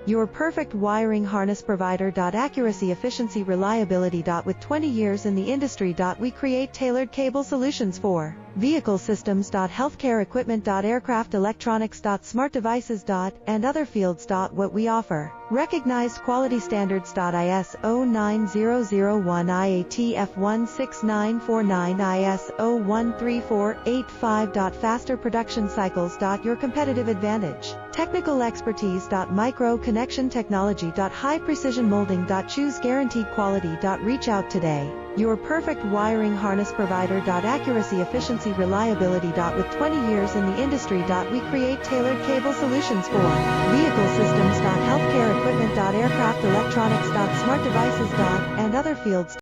Your perfect wiring harness provider. Accuracy, efficiency, reliability. With 20 years in the industry. We create tailored cable solutions for vehicle systems. Healthcare equipment. Aircraft electronics. Smart devices. And other fields. What we offer. Recognized quality standards. ISO 9001, IATF 16949, ISO 13485. Faster production cycles. Your competitive advantage. Technical expertise. Micro connection technology. High precision molding. Choose guaranteed quality. Reach out today. Your perfect wiring harness provider. Accuracy, efficiency, reliability. With 20 years in the industry. We create tailored cable solutions for vehicle systems. Healthcare equipment. Aircraft electronics. Smart devices. And other fields.